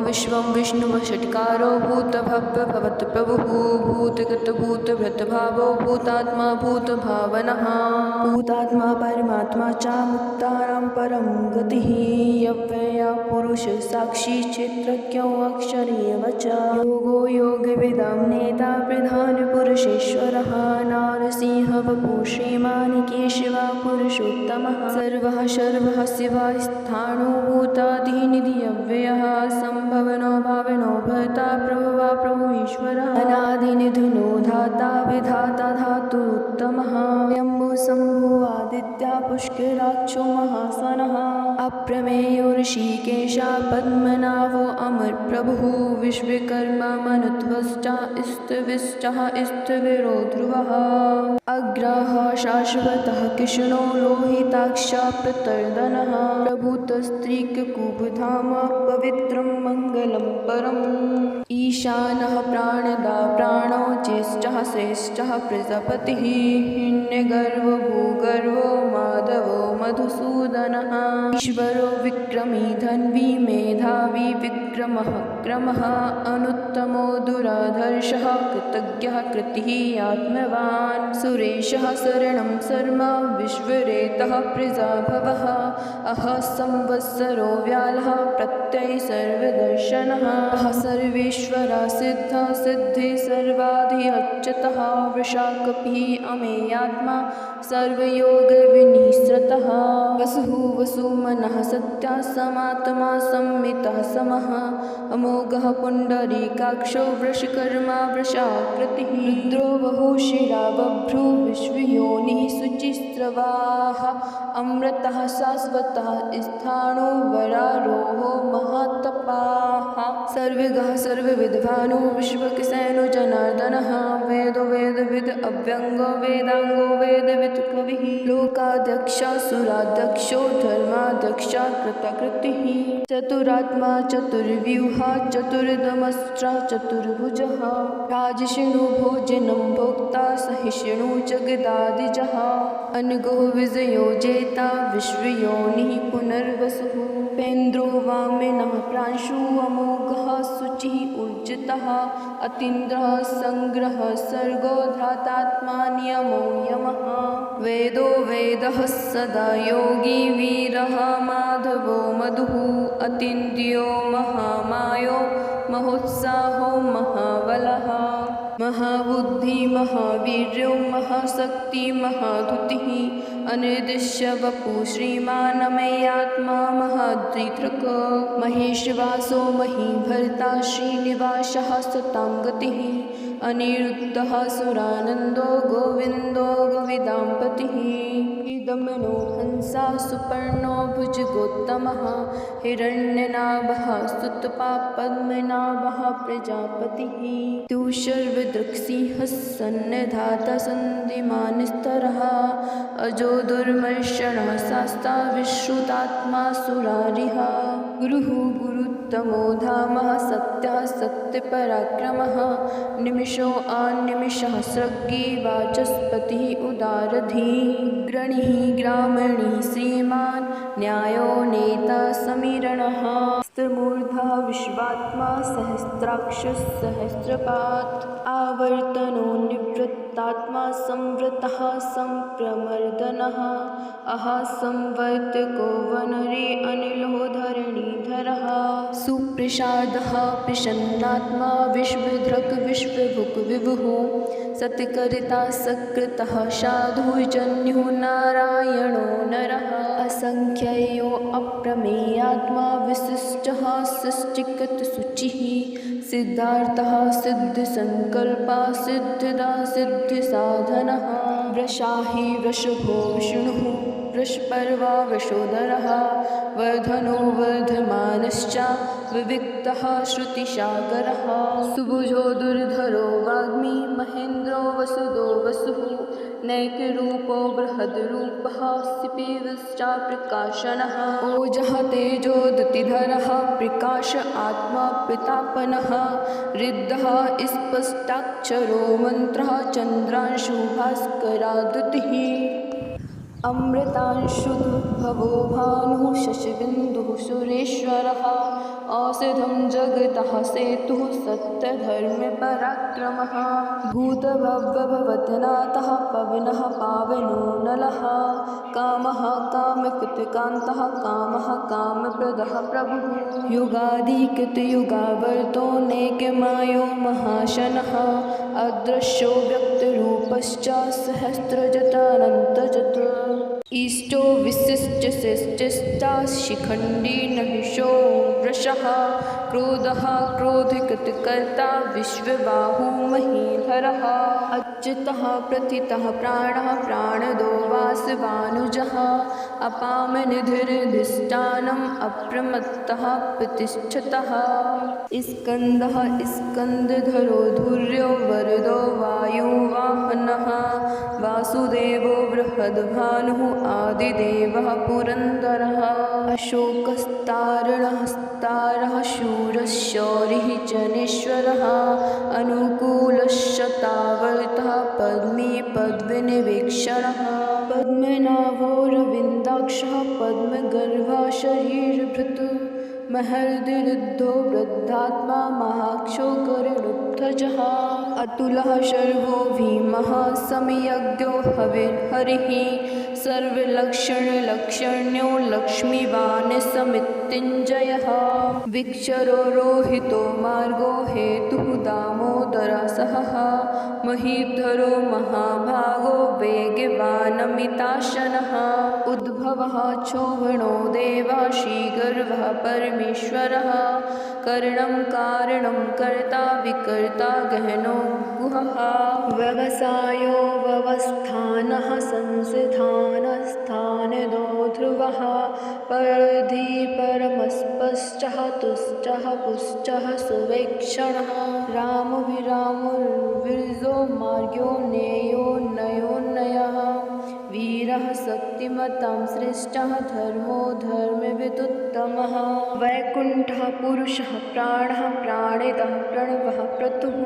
विश्वं विष्णुवषट्कारो भूतभव्य भवत्प्रभुः भूतगतभूतभृतभावो भूतात्मा भूतभावनः भूतात्मा परमात्मा च मुक्तानां परं गतिः यव्यया पुरुष साक्षी क्षेत्रज्ञो अक्षरेव च योगो योगविदां नेता प्रधानपुरुषेश्वरः नारसिंह वपुः श्रीमान् केशवः पुरुषोत्तमः सर्वः शर्वः शिवः स्थाणो भूतादिनिधि अव्ययः सम्भवनो भावनो भर्ता प्रभुः प्रभु ईश्वरः अनादिनिधनो धाता विधाता धातुरुत्तमः यम्बो शम्भो आदित्य पुष्कराक्षो महासनः अप्रमेयो ऋषिकेशः पद्मनाभो अमरप्रभुः विश्वकर्मा मनुध्वष्टा स्तविष्टः स्थविरो ध्रुवः अग्रः शाश्वतः कृष्णो लोहिताक्षः प्रतर्दनः प्रभूतस्त्रीककुबधाम पवित्रं मङ्गलं परम् ईशानः प्राणदा प्राणो ज्येष्ठः श्रेष्ठः प्रजापतिः हिरण्यगर्भो भूगर्भो माधवो मधुसूदनः ईश्वरो विक्रमी धन्वी मेधावी विक्रमः क्रमः अनुत्तमो दुराधर्षः कृतज्ञः कृतिः आत्मवान् सुरेशः शरणं शर्मा विश्वरेतः प्रजाभवः अहः संवत्सरो व्यालः प्रत्यय सर्वदर्शनः अहः सर्वेश्वरः सिद्धः सिद्धि सर्वाधि अच्युतः वृषाकपिः अमेयात्मा सर्वयोगविनिःसृतः वसुः वसुमनः सत्यः समात्मा संमितः समः अमोघः पुण्डरीकाक्षो वृषकर्मा वृषाकृतिः रुद्रो बहुशिरा बभ्रू विश्वयोनिः शुचिस्रवाः अमृतः शाश्वतः स्थाणो वरारोहो महातपाः सर्वगः सर्वविद्वानो विश्वक्सेनो जनार्दनः वेदो वेदविद् अव्यङ्गो वेदाङ्गो वेदविद् कविः लोकाध्यक्षः सुराध्यक्षो धर्माध्यक्षः कृतकृतिः चतुरात्मा चतुर्व्यूहा चतुर्दमस्त्रः चतुर्भुजः राजशिणु भोजनं भोक्ता सहिष्णु जगदादिजः अनघो विजयो जेता विश्वयोनिः पुनर्वसुः पेन्द्रो वामिनः प्रांशु अमोघः शुचिः ऊर्जितः अतीन्द्रः सङ्ग्रहः सर्गो धातात्मा नियमो यमः वेदो वेदः सदा योगी वीरः माधवो मधुः अतीन्द्रियो महामायो महोत्साहो महाबलः महाबुद्धि महावीर्यो महाशक्ति महाधुतिः अनिर्दिश्य वपुः श्रीमान् अमेयात्मा महाद्रितृक् महेशवासो महीभर्ता श्रीनिवासः सतां गतिः अनिरुद्धः सुरानन्दो गोविन्दो गोविदाम्पतिः दमनो हंसा सुपर्णो भुजगोत्तमः हिरण्यनाभः सुतपा पद्मनाभः प्रजापतिः तु शर्वदृक्सिंहः सन्निधाता सन्धिमानस्तरः अजो दुर्मर्षणः शास्ता विश्रुतात्मा सुरारिः गुरुः गुरुत्तमो धामः सत्यः सत्यपराक्रमः निमिषो आनिमिषः सर्गी वाचस्पतिः उदारधी ग्रणिः ग्रामणिः श्रीमान् न्यायो नेता समीरणः स्त्रमूर्धा विश्वात्मा सहस्राक्षः सहस्रपात् आवर्तनो निवृत्तात्मा संवृतः संप्रमर्दनः संवर्तको वनरे अनिलो धरणीधरः सुप्रसादः प्रसन्नात्मा विश्वधृक् विश्वभुक् विभुः सत्कर्ता सकृतः साधुजन्युः नारायणो नरः असंख्ययो अप्रमेयात्मा विशिष्टः सृष्टिकतशुचिः सिद्धार्थः सिद्धसंकल्पः सिद्धिदा सिद्धिसाधनः वृषाहि वृषभो विष्णुः वृषपर्वा वृषोदरः वर्धनो वर्धमानश्च विविक्तः श्रुतिसागरः सुभुजो दुर्धरो वाग्मी महेन्द्रो वसुदो वसुः नैकरूपो बृहद्रूपः सिपिविष्टा प्रकाशनः ओजः तेजोदतिधरः प्रकाश आत्मा प्रतापनः रिद्धः स्पष्टाक्षरो मन्त्रः चन्द्रांशु भास्करादुतिः अमृतांशुदुर्भवो भानुः शशिबिन्दुः सुरेश्वरः औषधं जगतः सेतुः सत्यधर्मपराक्रमः भूतभव्यभवतनाथः पवनः पावनो नलः कामः कामकृतकान्तः कामः कामप्रदः प्रभुः युगादिकृतयुगावर्तो नैकमायो महाशनः अदृश्यो व्यक्तरूपश्च सहस्रजतानन्तजत् इष्टो विशिष्टशिष्टश्च शिखण्डी नहिषो वृषः क्रोधः क्रोधकृतकर्ता विश्वबाहु महीधरः अच्युतः प्रथितः प्राणः प्राणदो वासवानुजः अपामनिधिरधिष्ठानम् अप्रमत्तः प्रतिष्ठितः स्कन्दः स्कन्दधरो धुर्यो वरदो वायुवाहनः वासुदेवो बृहद्भानुः आदिदेवः पुरन्दरः अशोकस्तारणहस्तारः शूरशौरिः जनेश्वरः अनुकूलशतावर्तः पद्मी पद्मनिवेक्षणः पद्मनाभोरविन्दाक्षः पद्मगर्भः शरीरभृत् महर्दिरुद्धो वृद्धात्मा महाक्षो गरुडध्वजः अतुलः शर्वो भीमः समयज्ञो हविर्हरिः सर्वलक्षणलक्षण्यो लक्ष्मीवान् समित्युञ्जयः विक्षरो रोहितो मार्गो हेतुः दामोदरसहः महीधरो महाभागो वेगवानमिताशनः उद्भवः क्षोभणो देवः श्रीगर्भः परमेश्वरः करणं कारणं कर्ता विकर्ता गहनो गुहः व्यवसायो व्यवस्थानः संस्थानस्थानदो ध्रुवः परधि परमस्पश्चः तुष्टः पुष्टः सुवेक्षणः रामविरामुर्विर्जो मार्ग्यो नेयो नयोन्नयः वीरः शक्तिमतां श्रेष्ठः धर्मो धर्मविदुत्तमः वैकुण्ठः पुरुषः प्राणः प्राणिदः प्रणवः क्रतुः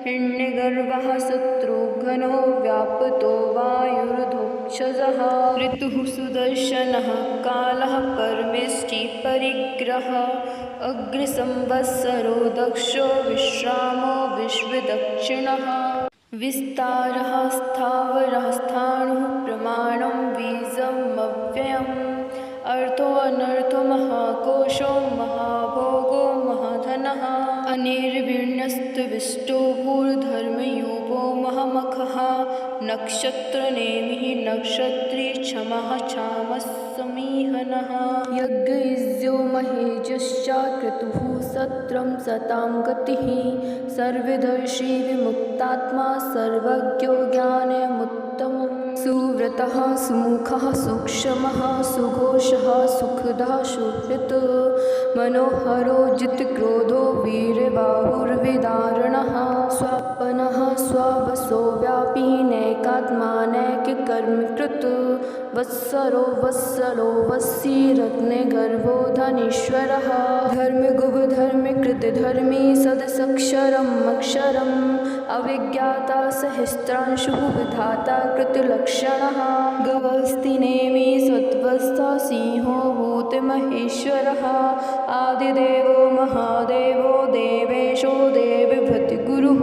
हिरण्यगर्भः शत्रुघ्नो व्यापृतो वायुर्धोक्षजः ऋतुः सुदर्शनः कालः परमेष्टिपरिग्रहः अग्निसंवत्सरो दक्षो विश्रामो विश्वदक्षिणः विस्तारः स्थावरः स्थाणुः प्रमाणं बीजमव्ययम् अर्थो अनर्थो महाकोशो महाभोगो महाधनः अनिर्विण्यस्तविष्टो भूर्धर्मयूपो महामखः नक्षत्रनेमिः नक्षत्री क्षमः क्षामः समीहनः यज्ञयज्ञो महेजश्च क्रतुः सत्रं सतां गतिः सर्वदर्शी विमुक्तात्मा सर्वज्ञो ज्ञानमुत्तमः सुव्रतः सुमुखः सूक्ष्मः सुघोषः सुखदः सुहृत् मनोहरो जितक्रोधो वीरबाहुर्विदारणः स्वापनः स्वावसो व्यापी नैकात्मा नैककर्मकृत् वत्सरो वत्सलो वत्सी रत्नगर्भो धनीश्वरः धर्मगुभधर्मकृतधर्मी सदसक्षरम् अक्षरम् अविज्ञाता सहस्रांशुः विधाता कृतलक्षणः गवस्तिनेमि सत्त्वस्थः सिंहो भूतमहेश्वरः आदिदेवो महादेवो देवेशो देवभृतिगुरुः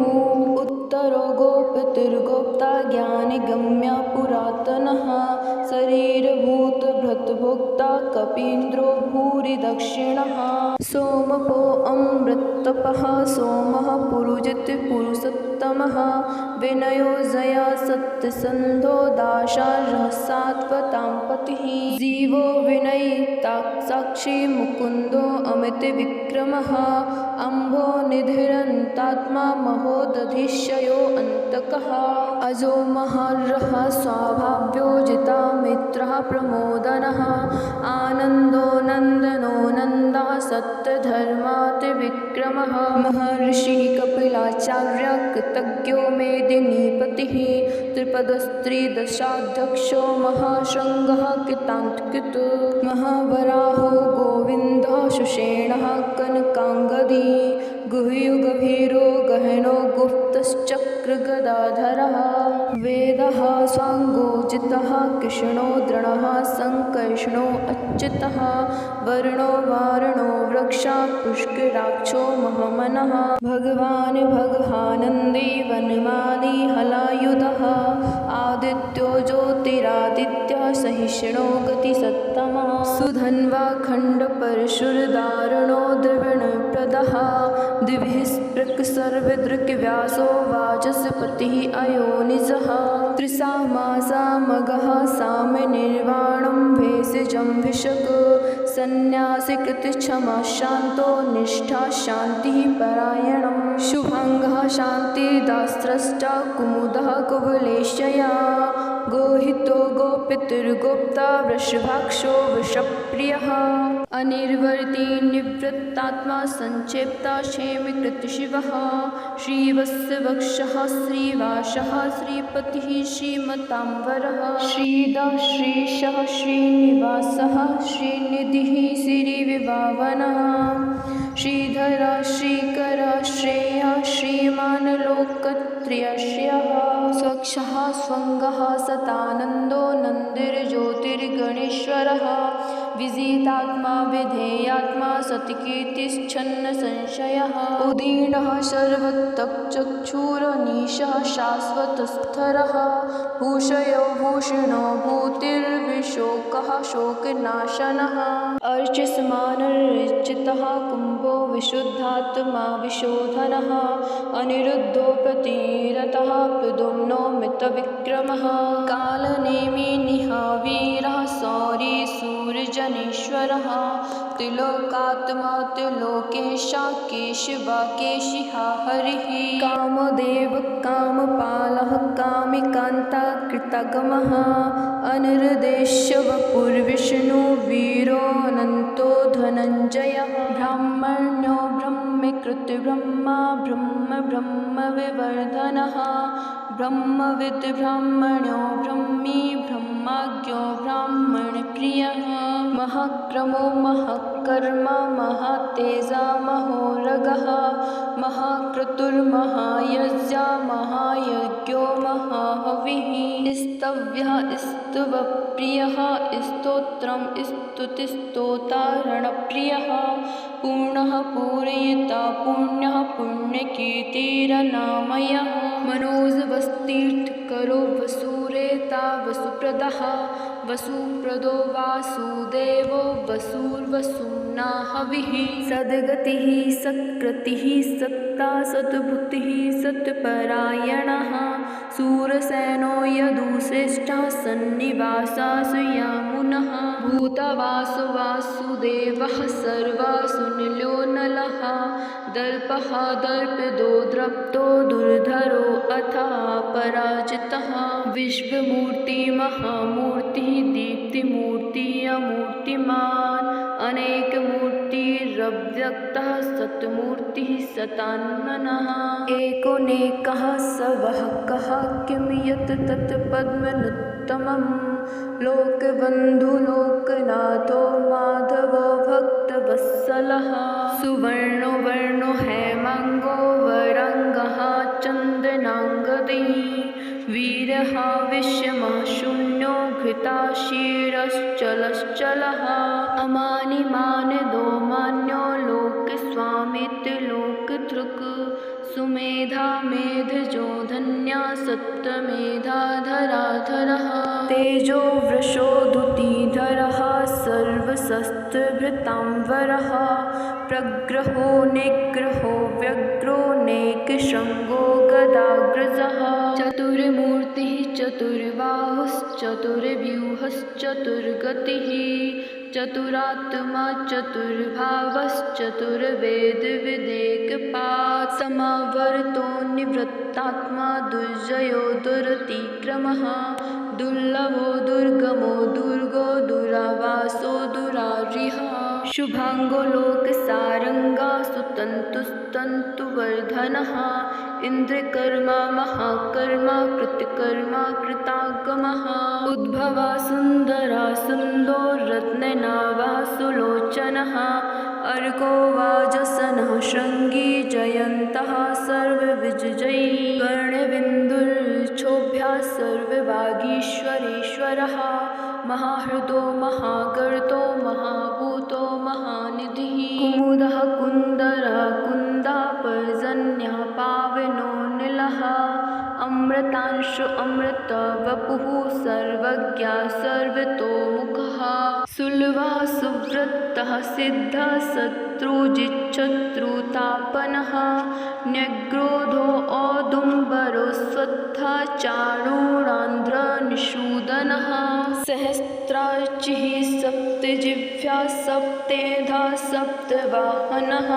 उत्तरो गोपतिर्गोप्ता ज्ञानिगम्य पुरातनः शरीरभूतभृतभोक्ता कपीन्द्रो भूरिदक्षिणः सोमपो अमृतपः सोमः पुरुजितपुरुषोत्तमः विनयो जया सत्यसन्धो दाशार्हः सात्वतां पतिः जीवो विनयिता साक्षी मुकुन्दो अमितविक्रमः अम्भो निधिरन्तात्मा महोदधिशयो अन्तकः अजो महार्हः स्वाभाव्यो जिता मित्रः प्रमोदनः आनन्दो नन्दनो नन्दः सत्यधर्मातिविक्रमः महर्षिः कपिलाचार्य कृतज्ञो मेदिनीपतिः त्रिपदस्त्रिदशाध्यक्षो महाशृङ्गः कृतान्तकृत् महावराहो गोविन्दः सुषेणः कनकाङ्गदी गुह्यो गभीरो गहनो गुप्तश्चक्रगदाधरः वेदः स्वाङ्गो जितः कृष्णो दृढः सङ्कर्षणो अच्युतः वर्णो वारणो वृक्षा पुष्कराक्षो महामनः भगवान् भगवानन्दी वनमाली हलायुधः आदित्यो ज्योतिरादित्यः सहिष्णो गतिसत्तमः सुधन्वा खण्डपरशुरदारुणो द्रविणप्रदः दिभिः स्पृक् सर्वदृक्व्यासो वाचस्पतिः अयोनिजः त्रिसामासा मघः साम्यनिर्वाणं भेषजं भिषक् सन्न्यासिकृतक्षमा शान्तो निष्ठा शान्तिः परायणः शुभाङ्गः शान्तिदास्रष्टा कुमुदः कुवलेशया गोहितो गोपितृगोप्ता वृषभाक्षो वृषप्रियः अनिर्वर्ती निवृत्तात्मा संक्षेप्ता क्षेमीकृतशिवः श्रीवत्सवक्षः श्रीवासः श्रीपतिः श्रीमताम्बरः श्रीदाश्रीशः श्रीनिवासः श्रीनिधिः श्रीविभावनः श्रीधरा श्रीकरा श्रेया श्रीमान् लोकत्रयस्यः स्वक्षः स्वङ्गः सतानन्दो नन्दिर्ज्योतिर्गणेश्वरः विजितात्मा विधेयात्मा सत्कीर्तिश्छन्न संशयः उदीर्णः सर्वतश्चक्षुरनीशः शाश्वतस्थरः भूषयो भूषणो भूतिर्विशोकः शोकनाशनः अर्चिष्मानर्चितः कुम्भो विशुद्धात्मा विशोधनः अनिरुद्धो प्रतिरतः प्रद्युम्नो मितविक्रमः कालनेमि निहावीरः सौरी सूर्यजनेश्वरः त्रिलोकात्मा त्रिलोकेशा केशवा केशिहा हरिः कामदेव कामपालः कामिकान्ता कृतगमः अनिर्देश्यवपुर्विष्णु वीरो अनन्तो धनञ्जयः ब्राह्मण्यो ब्रह्मीकृत ब्रह्मा ब्रह्म ब्रह्मविवर्धनः ब्रह्मविद् ब्राह्मणो ब्रह्मी ब्रह्माज्ञो ब्राह्मणप्रियः महाक्रमो महाकर्मा महातेजा महोरगः महाक्रतुर्महायज्ञा महायज्ञो महाहविः स्तव्यः स्तवप्रियः स्तोत्रं स्तुतिस्तोतारणप्रियः पूर्णः पूरयिता पुण्यः पुण्यकीर्तिरनामयः मनोजवस्तीर्थकरो वसुरेता वसुप्रदः वसुप्रदो वासुदेवो वसुर्वसुम्ना हविः सद्गतिः सत्कृतिः सत्ता सद्भुतिः सत्परायणः सूरसेनो यदुश्रेष्ठः सन्निवासासु यामुनः भूतवासु वासुदेवः सर्वासुनिलो नलः दर्पः दर्पदो द्रप्तो दुर्धरो अथः पराजितः विश्वमूर्ति महामूर्तिः दीप्तिमूर्ति अमूर्तिमान् अनेकमूर्तिरव्यक्तः सत्मूर्तिः सतान्मनः एकोनेकः स वः कः किं यत् तत् पद्मनुत्तमं लोकबन्धु लोकनाथो माधवो भक्तवत्सलः सुवर्णो वर्णो हेमाङ्गो वराङ्गः चन्दनाङ्गदैः वीरः विश्वमः शून्यो घृताशीरश्चलश्चलः अमानिमानदो मान्यो लोकस्वामित्लोकधृक् सुमेधा मेधजो धन्या सप्तमेधाधराधरः तेजो वृषो धुतिधरः सर्वशस्त्रभृतांवरः प्रग्रहो निग्रहो व्यग्रो नेकशृङ्गो गदाग्रजः चतुर्मूर्तिः चतुर्बाहुश्चतुर्व्यूहश्चतुर्गतिः चतुरात्मा चतुर्भावश्चतुर्वेदविदेकपात् समावर्तो निवृत्तात्मा दुर्जयो दुरतिक्रमः दुर्लभो दुर्गमो दुर्गो दुरावासो दुरारिः शुभाङ्गो लोकसारङ्गा सुतन्तुस्तन्तुवर्धनः इन्द्रकर्मा महाकर्मा कृतकर्मा कृतागमः उद्भवा सुन्दरा सुन्दो रत्ननाभा सुलोचनः अर्को वाजसनः शृङ्गी जयन्तः सर्वविजयी कर्णबिन्दुर्क्षोभ्यः सर्ववागीश्वरेश्वरः महाहृदो महागर्तो महाभूतो महानिधिः कुमुदः कुन्दरः कुन्दापर्जन्यः पावनो नीलः अमृतांशु अमृतवपुः सर्वज्ञः सर्वतोमुखः सुलभः सुव्रतः सिद्धः शत्रुजिच्छत्रुतापनः न्यग्रोधो औदुम्बरो स्वत्थः चाणूरान्ध्रनिषूदनः सहस्रार्चिः सप्तजिह्वा सप्तेधा सप्तवाहनः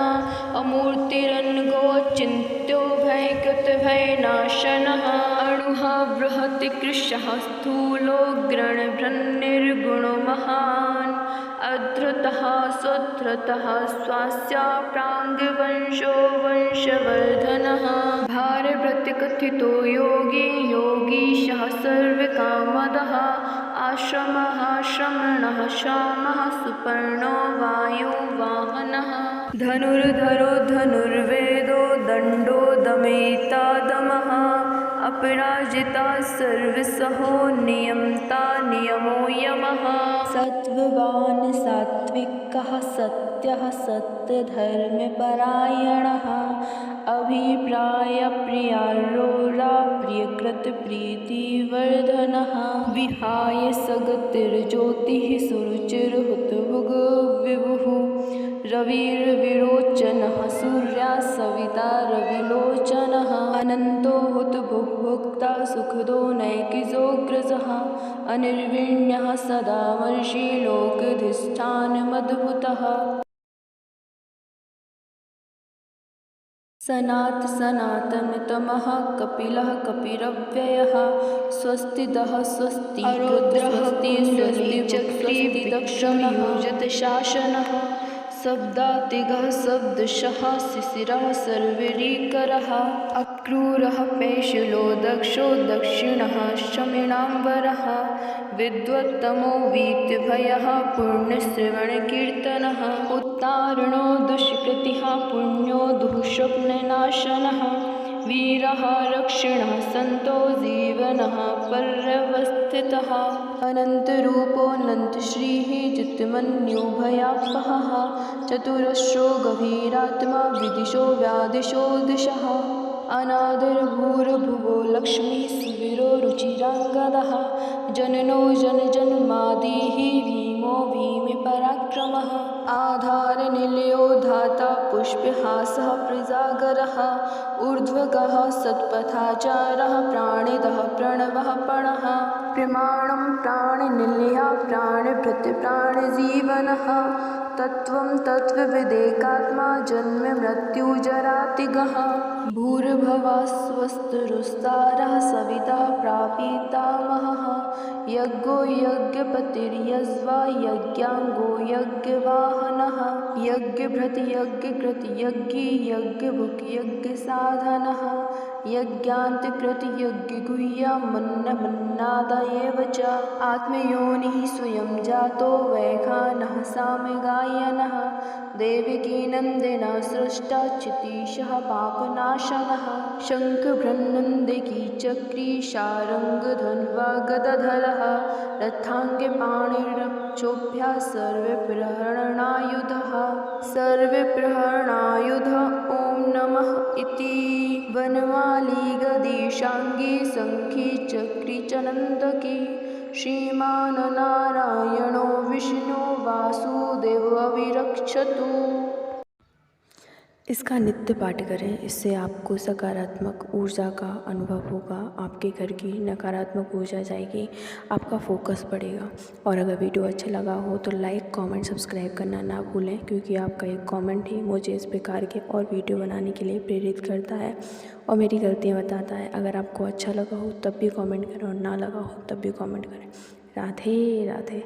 अमूर्तिरनघोचिन्त्यो भयकृतभयनाशनः अणुः बृहत् कृशः स्थूलोग्रणभृन्निर्गुणो महान् अधृतः स्वधृतः स्वास्य प्राङ्गवंशो वंशवर्धनः भारप्रतिकथितो योगी योगीशः सर्वकामदः आश्रमः श्रमणः श्यामः सुपर्णो वायुवाहनः धनुर्धरो धनुर्वेदो दण्डो दमयिता दमः अपराजिता सर्वसहो नियमता नियमो यमः सत्त्ववान् सात्विकः सत्यः सत्यधर्मपरायणः अभिप्रायप्रियारोरा प्रियकृतप्रीतिवर्धनः विहाय सगतिर्ज्योतिः सुरुचिर्हुतभुग् विभुः रविर्विरोचनः सूर्यः सविता रविलोचनः अनन्तो हुतभुक्ता सुखदो नैकिजोऽग्रजः अनिर्विण्यः सदा वर्षि लोकधिष्ठानमद्भुतः सनातनतमः कपिलः कपिरव्ययः स्वस्तिदः स्वस्ति रुद्रः स्वस्ति चक्री दक्षिणः शासनः शब्दातिगः शब्दशः शिशिरः सर्वरीकरः अक्रूरः पैशलो दक्षो दक्षिणः शमिणाम्बरः विद्वत्तमो वीतभयः पुण्यश्रवणकीर्तनः उत्तारणो दुष्कृतिः पुण्यो दुःस्वप्ननाशनः वीरः रक्षिणः सन्तो जीवनः पर्यवस्थितः अनन्तरूपोऽनन्तश्रीः चित्तमन्यो भयापहः चतुरश्रो गभीरात्मा विदिशो व्यादिशो दिशः अनादिर्भूर्भुवो लक्ष्मीः सुवीरो रुचिराङ्गदः जननो जनजन्मादिः भीमो भीमपराक्रमः आधारनिलयो धाता पुष्पहासः प्रजागरः ऊर्ध्वगः सत्पथाचारः प्राणिदः प्रणवः पणः प्रमाणं प्राणनिलयः प्राणभृत्प्राणजीवनः तत्त्वं तत्त्वविदेकात्मा जन्म मृत्युजरातिगः भूर्भुवः स्वस्तुरुस्तारः सविता प्रापितामहः यज्ञो यज्ञपतिर्यज्वा यज्ञाङ्गो यज्ञवाहनः यज्ञभृत् यज्ञकृत् यज्ञी यज्ञभुक् यज्ञसाधनः यज्ञान्तकृत् यज्ञगुह्यमन्नमन्नाद एव च आत्मयोनिः स्वयं जातो वैखानः सामगायनः देवकीनन्दिनः सृष्टा चितीशः पापनाशनः शङ्खभृन्नन्दिकी चक्री शारङ्गधन्वा गदधरः रथाङ्गपाणिरक्षोभ्यः सर्वप्रहरणायुधः ॐ नमः इति वनमाली गदेशाङ्गी शङ्खी चक्री चनन्दकी श्रीमान् नारायणो विष्णु वासुदेवो अविरक्षतु। इसका नित्य पाठ करें, इससे आपको सकारात्मक ऊर्जा का अनुभव होगा, आपके घर की नकारात्मक ऊर्जा जाएगी, आपका फोकस बढ़ेगा। और अगर वीडियो अच्छा लगा हो तो लाइक कमेंट सब्सक्राइब करना ना भूलें, क्योंकि आपका एक कमेंट ही मुझे इस प्रकार के और वीडियो बनाने के लिए प्रेरित करता है और मेरी गलतियाँ बताता है। अगर आपको अच्छा लगा हो तब भी कमेंट करें और ना लगा हो तब भी कमेंट करें। राधे राधे।